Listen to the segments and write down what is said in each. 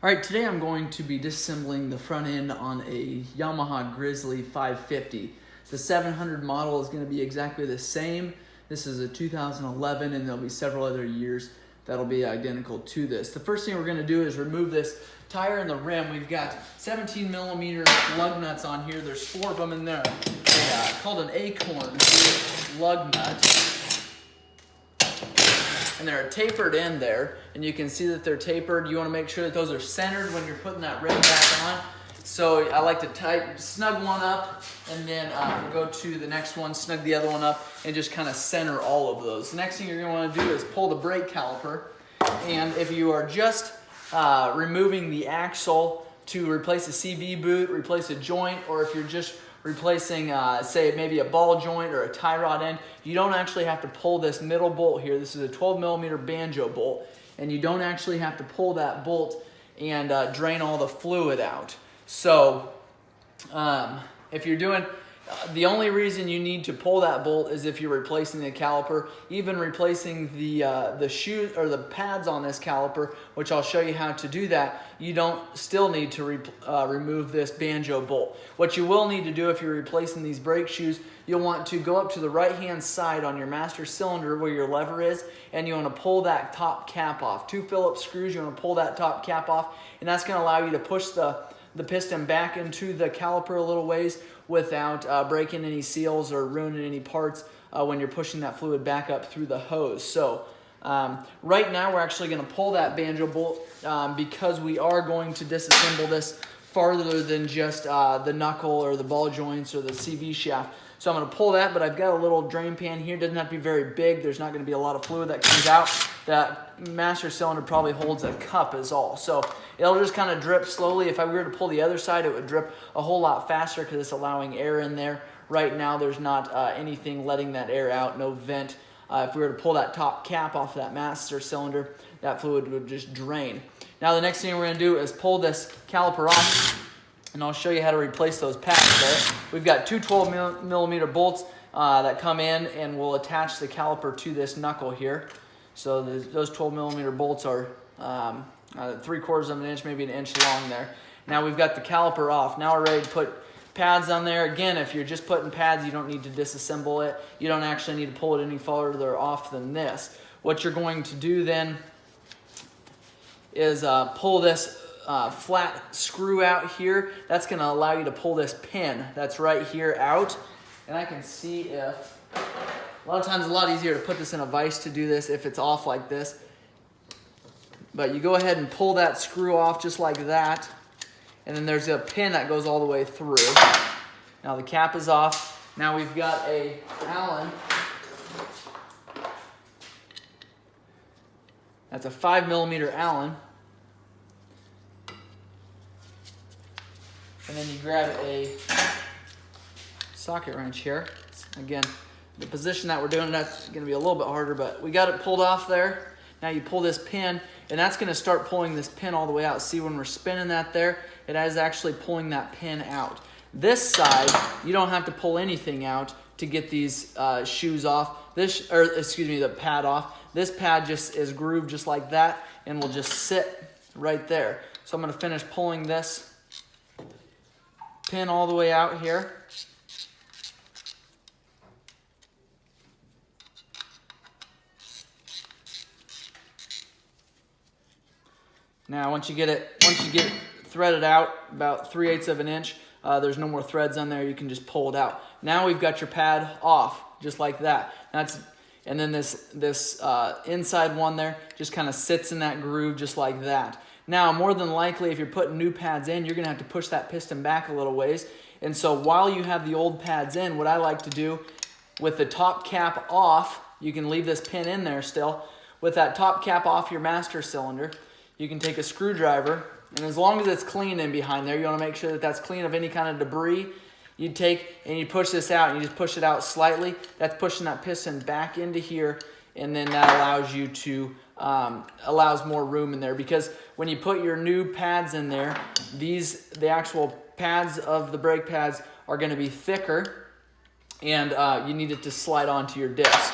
All right, today I'm going to be disassembling the front end on a Yamaha Grizzly 550. The 700 model is going to be exactly the same. This is a 2011 and there'll be several other years that'll be identical to this. The first thing we're going to do is remove this tire and the rim. We've got 17 millimeter lug nuts on here. There's 4 of them in there. Called an acorn lug nut. And they're tapered in there, and you can see that they're tapered. You want to make sure that those are centered when you're putting that rim back on. So I like to snug one up, and then we'll go to the next one, snug the other one up, and just kind of center all of those. The next thing you're going to want to do is pull the brake caliper, and if you are just removing the axle to replace a CV boot, replace a joint, or if you're just replacing, say, maybe a ball joint or a tie rod end, you don't actually have to pull this middle bolt here. This is a 12 millimeter banjo bolt, and you don't actually have to pull that bolt and drain all the fluid out. So if you're doing, the only reason you need to pull that bolt is if you're replacing the caliper. Even replacing the shoes or the pads on this caliper, which I'll show you how to do that, you don't still need to remove this banjo bolt. What you will need to do if you're replacing these brake shoes, you'll want to go up to the right hand side on your master cylinder where your lever is, and you want to pull that top cap off. 2 Phillips screws, you want to pull that top cap off, and that's going to allow you to push the piston back into the caliper a little ways without breaking any seals or ruining any parts when you're pushing that fluid back up through the hose. So right now we're actually going to pull that banjo bolt because we are going to disassemble this farther than just the knuckle or the ball joints or the CV shaft. So I'm going to pull that, but I've got a little drain pan here. It doesn't have to be very big. There's not going to be a lot of fluid that comes out. That master cylinder probably holds a cup is all. So it'll just kind of drip slowly. If I were to pull the other side, it would drip a whole lot faster because it's allowing air in there. Right now, there's not anything letting that air out, no vent. If we were to pull that top cap off that master cylinder, that fluid would just drain. Now the next thing we're going to do is pull this caliper off, and I'll show you how to replace those pads there. We've got 2 12 millimeter bolts that come in, and we'll attach the caliper to this knuckle here. So those 12 millimeter bolts are 3/4 of an inch, maybe an inch long there. Now we've got the caliper off. Now we're ready to put pads on there. Again, if you're just putting pads, you don't need to disassemble it. You don't actually need to pull it any farther off than this. What you're going to do then is pull this flat screw out here. That's going to allow you to pull this pin that's right here out. And I can see if, a lot of times it's a lot easier to put this in a vise to do this if it's off like this. But you go ahead and pull that screw off just like that. And then there's a pin that goes all the way through. Now the cap is off. Now we've got a Allen. That's a 5 millimeter Allen. And then you grab a socket wrench here. Again, the position that we're doing, that's going to be a little bit harder, but we got it pulled off there. Now you pull this pin, and that's going to start pulling this pin all the way out. See, when we're spinning that there, it is actually pulling that pin out. This side, you don't have to pull anything out to get these shoes off. The pad off. This pad just is grooved just like that, and will just sit right there. So I'm going to finish pulling this pin all the way out here. Now once you get it threaded out about 3/8 of an inch, there's no more threads on there. You can just pull it out. Now we've got your pad off just like that. And then this inside one there just kind of sits in that groove just like that. Now, more than likely, if you're putting new pads in, you're going to have to push that piston back a little ways. And so while you have the old pads in, what I like to do with the top cap off, you can leave this pin in there still. With that top cap off your master cylinder, you can take a screwdriver, and as long as it's clean in behind there, you want to make sure that that's clean of any kind of debris. You take and you push this out, and you just push it out slightly. That's pushing that piston back into here, and then that allows you to allows more room in there, because when you put your new pads in there, the actual pads of the brake pads are going to be thicker, and you need it to slide onto your disc.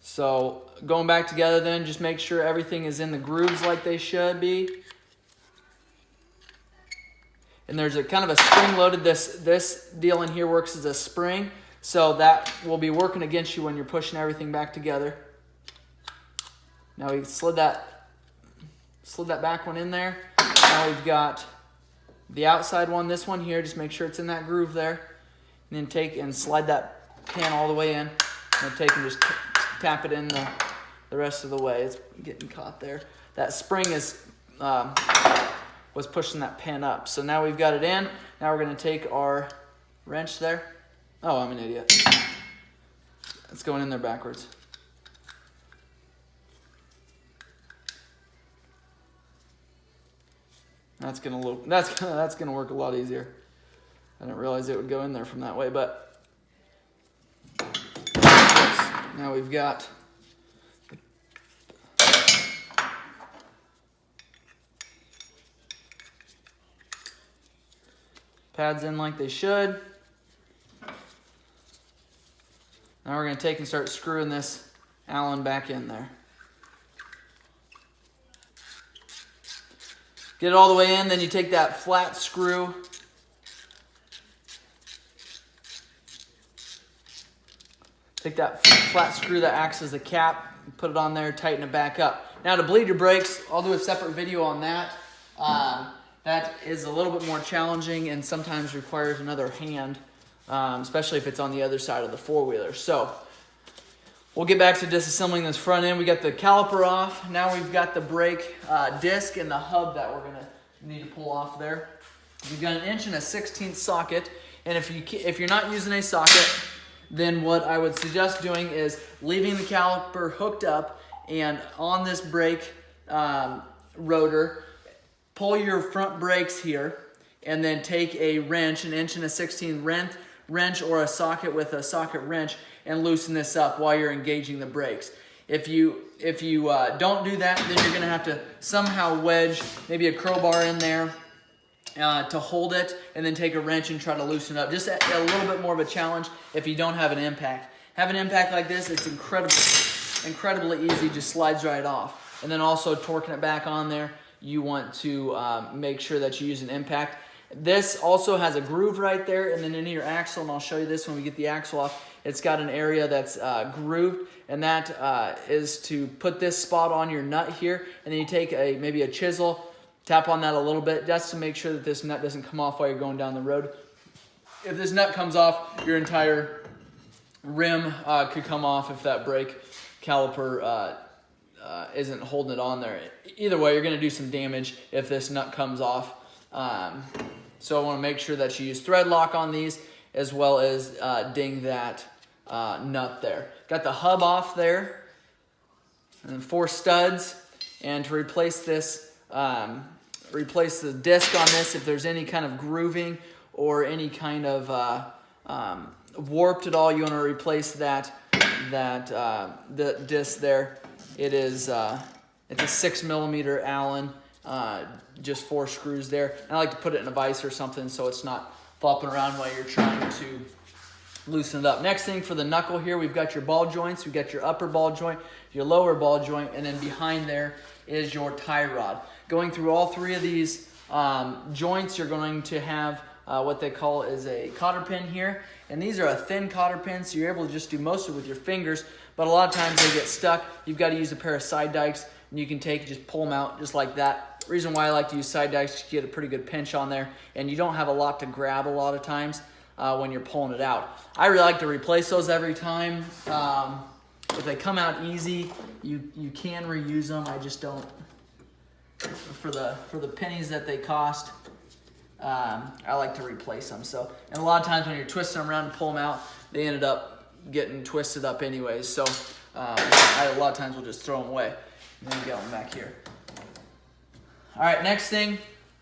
So going back together then, just make sure everything is in the grooves like they should be. and there's a kind of a spring loaded, this deal in here works as a spring, so that will be working against you when you're pushing everything back together. Now we slid that back one in there. Now we've got the outside one, this one here, just make sure it's in that groove there. And then take and slide that pan all the way in. And take and just tap it in the rest of the way. It's getting caught there. That spring is was pushing that pan up. So now we've got it in. Now we're going to take our wrench there. Oh, I'm an idiot. It's going in there backwards. That's gonna work a lot easier. I didn't realize it would go in there from that way, but now we've got pads in like they should. Now we're going to take and start screwing this Allen back in there. Get it all the way in, then you take that flat screw. Take that flat screw that acts as a cap, put it on there, tighten it back up. Now to bleed your brakes, I'll do a separate video on that. That is a little bit more challenging and sometimes requires another hand, especially if it's on the other side of the four-wheeler. So we'll get back to disassembling this front end. We got the caliper off. Now we've got the brake disc and the hub that we're gonna need to pull off there. We've got an 1/16" socket, and if you're not using a socket, then what I would suggest doing is leaving the caliper hooked up and on this brake rotor, pull your front brakes here, and then take a wrench, an 1/16" wrench or a socket with a socket wrench, and loosen this up while you're engaging the brakes. If you don't do that, then you're gonna have to somehow wedge maybe a crowbar in there to hold it, and then take a wrench and try to loosen it up. Just a little bit more of a challenge if you don't have an impact. Have an impact like this, it's incredibly easy, just slides right off. And then also torquing it back on there, you want to make sure that you use an impact. This also has a groove right there, and then into your axle, and I'll show you this when we get the axle off. It's got an area that's grooved, and that is to put this spot on your nut here, and then you take maybe a chisel, tap on that a little bit, just to make sure that this nut doesn't come off while you're going down the road. If this nut comes off, your entire rim could come off if that brake caliper isn't holding it on there. Either way, you're going to do some damage if this nut comes off. So I want to make sure that you use thread lock on these, as well as ding that nut there. Got the hub off there, and then 4 studs. And to replace this, replace the disc on this, if there's any kind of grooving or any kind of warped at all, you want to replace the disc there. It is it's a 6mm Allen, just 4 screws there. And I like to put it in a vise or something so it's not flopping around while you're trying to loosen it up. Next thing for the knuckle here, we've got your ball joints. We've got your upper ball joint, your lower ball joint, and then behind there is your tie rod. Going through all 3 of these joints, you're going to have what they call is a cotter pin here. And these are a thin cotter pin, so you're able to just do most of it with your fingers, but a lot of times they get stuck. You've got to use a pair of side dikes, and you can just pull them out just like that. The reason why I like to use side dikes is to get a pretty good pinch on there, and you don't have a lot to grab a lot of times when you're pulling it out. I really like to replace those every time. If they come out easy, you can reuse them. I just don't, for the pennies that they cost, I like to replace them. So, and a lot of times when you're twisting them around and pull them out, they ended up getting twisted up anyways. So I a lot of times will just throw them away. And then get them back here. All right, next thing,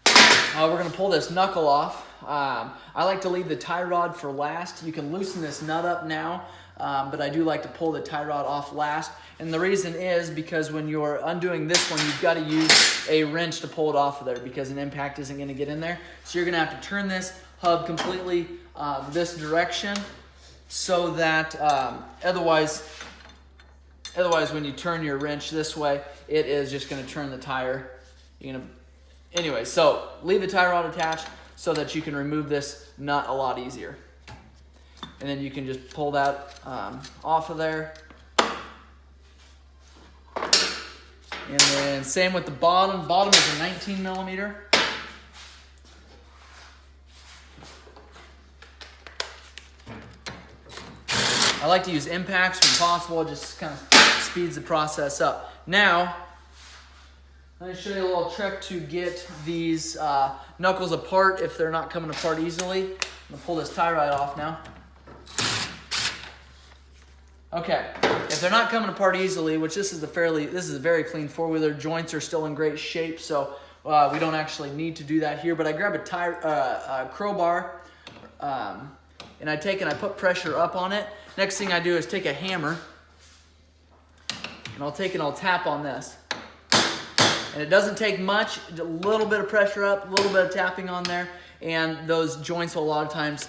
we're gonna pull this knuckle off. I like to leave the tie rod for last. You can loosen this nut up now, but I do like to pull the tie rod off last. And the reason is because when you're undoing this one, you've got to use a wrench to pull it off of there because an impact isn't going to get in there. So you're going to have to turn this hub completely this direction so that otherwise when you turn your wrench this way, it is just going to turn the tire. Anyway, so leave the tie rod attached, so that you can remove this nut a lot easier. And then you can just pull that off of there. And then same with the bottom. Bottom is a 19 millimeter. I like to use impacts when possible. It just kind of speeds the process up. Now, let me show you a little trick to get these knuckles apart if they're not coming apart easily. I'm gonna pull this tie rod off now. Okay, if they're not coming apart easily, which this is a very clean four-wheeler, joints are still in great shape, so we don't actually need to do that here. But I grab a crowbar, and I put pressure up on it. Next thing I do is take a hammer, and I'll tap on this. And it doesn't take much, a little bit of pressure up, a little bit of tapping on there, and those joints will a lot of times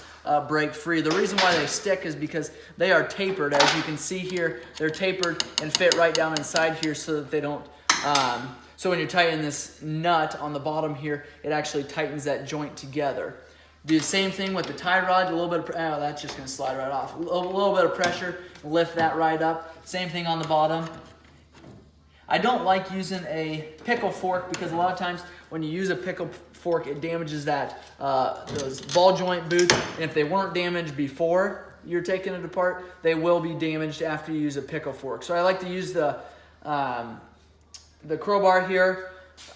break free. The reason why they stick is because they are tapered. As you can see here, they're tapered and fit right down inside here so that they don't, so when you're tightening this nut on the bottom here, it actually tightens that joint together. Do the same thing with the tie rod, a little bit of, that's just gonna slide right off. A little bit of pressure, lift that right up. Same thing on the bottom. I don't like using a pickle fork because a lot of times when you use a pickle fork, it damages those ball joint boots. And if they weren't damaged before you're taking it apart, they will be damaged after you use a pickle fork. So I like to use the crowbar here,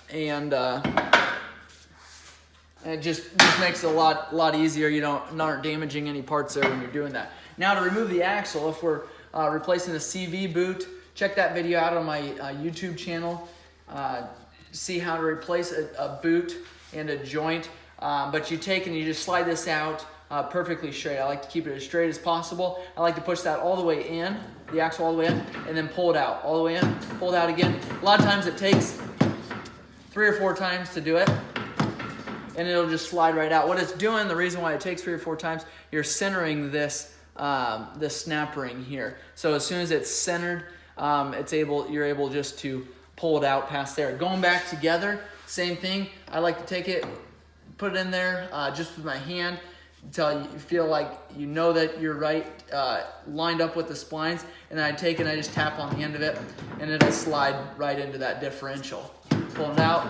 and it just makes it a lot easier. You aren't damaging any parts there when you're doing that. Now to remove the axle, if we're replacing a CV boot, check that video out on my YouTube channel. See how to replace a boot and a joint. But you take and you just slide this out perfectly straight. I like to keep it as straight as possible. I like to push that all the way in, the axle all the way in, and then pull it out. All the way in, pull it out again. A lot of times it takes 3 or 4 times to do it, and it'll just slide right out. What it's doing, the reason why it takes 3 or 4 times, you're centering this snap ring here. So as soon as it's centered, you're able just to pull it out past there. Going back together, same thing. I like to take it, put it in there just with my hand until you feel like you know that you're right, lined up with the splines, and then I take it and I just tap on the end of it, and it'll slide right into that differential. Pull it out.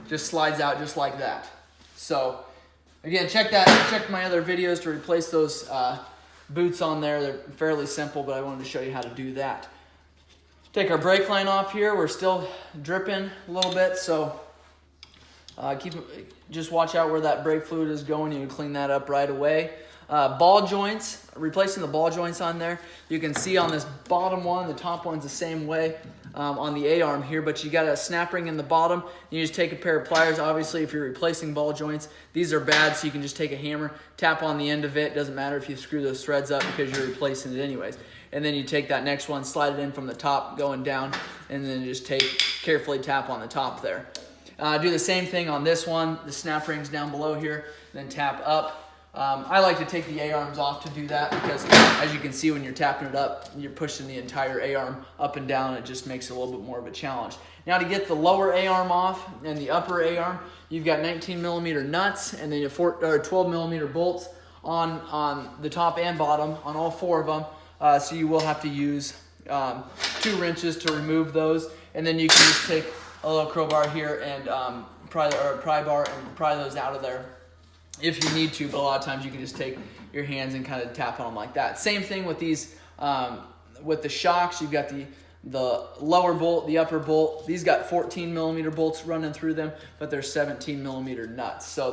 Just slides out just like that. So again, check my other videos to replace those boots on there. They're fairly simple, but I wanted to show you how to do that. Take our brake line off here. We're still dripping a little bit, so just watch out where that brake fluid is going. You can clean that up right away. Ball joints, replacing the ball joints on there. You can see on this bottom one, the top one's the same way on the A-arm here, but you got a snap ring in the bottom. You just take a pair of pliers. Obviously, if you're replacing ball joints, these are bad, so you can just take a hammer, tap on the end of it. Doesn't matter if you screw those threads up because you're replacing it anyways. And then you take that next one, slide it in from the top going down, and then just carefully tap on the top there. Do the same thing on this one. The snap ring's down below here, then tap up. I like to take the A-arms off to do that because, as you can see, when you're tapping it up, you're pushing the entire A-arm up and down. It just makes it a little bit more of a challenge. Now to get the lower A-arm off and the upper A-arm, you've got 19 millimeter nuts and then 12 millimeter bolts on the top and bottom on all 4 of them. So you will have to use 2 wrenches to remove those, and then you can just take a little crowbar here and pry bar and pry those out of there if you need to, but a lot of times you can just take your hands and kind of tap on them like that. Same thing with these, with the shocks. You've got the lower bolt, the upper bolt. These got 14 millimeter bolts running through them, but they're 17 millimeter nuts. So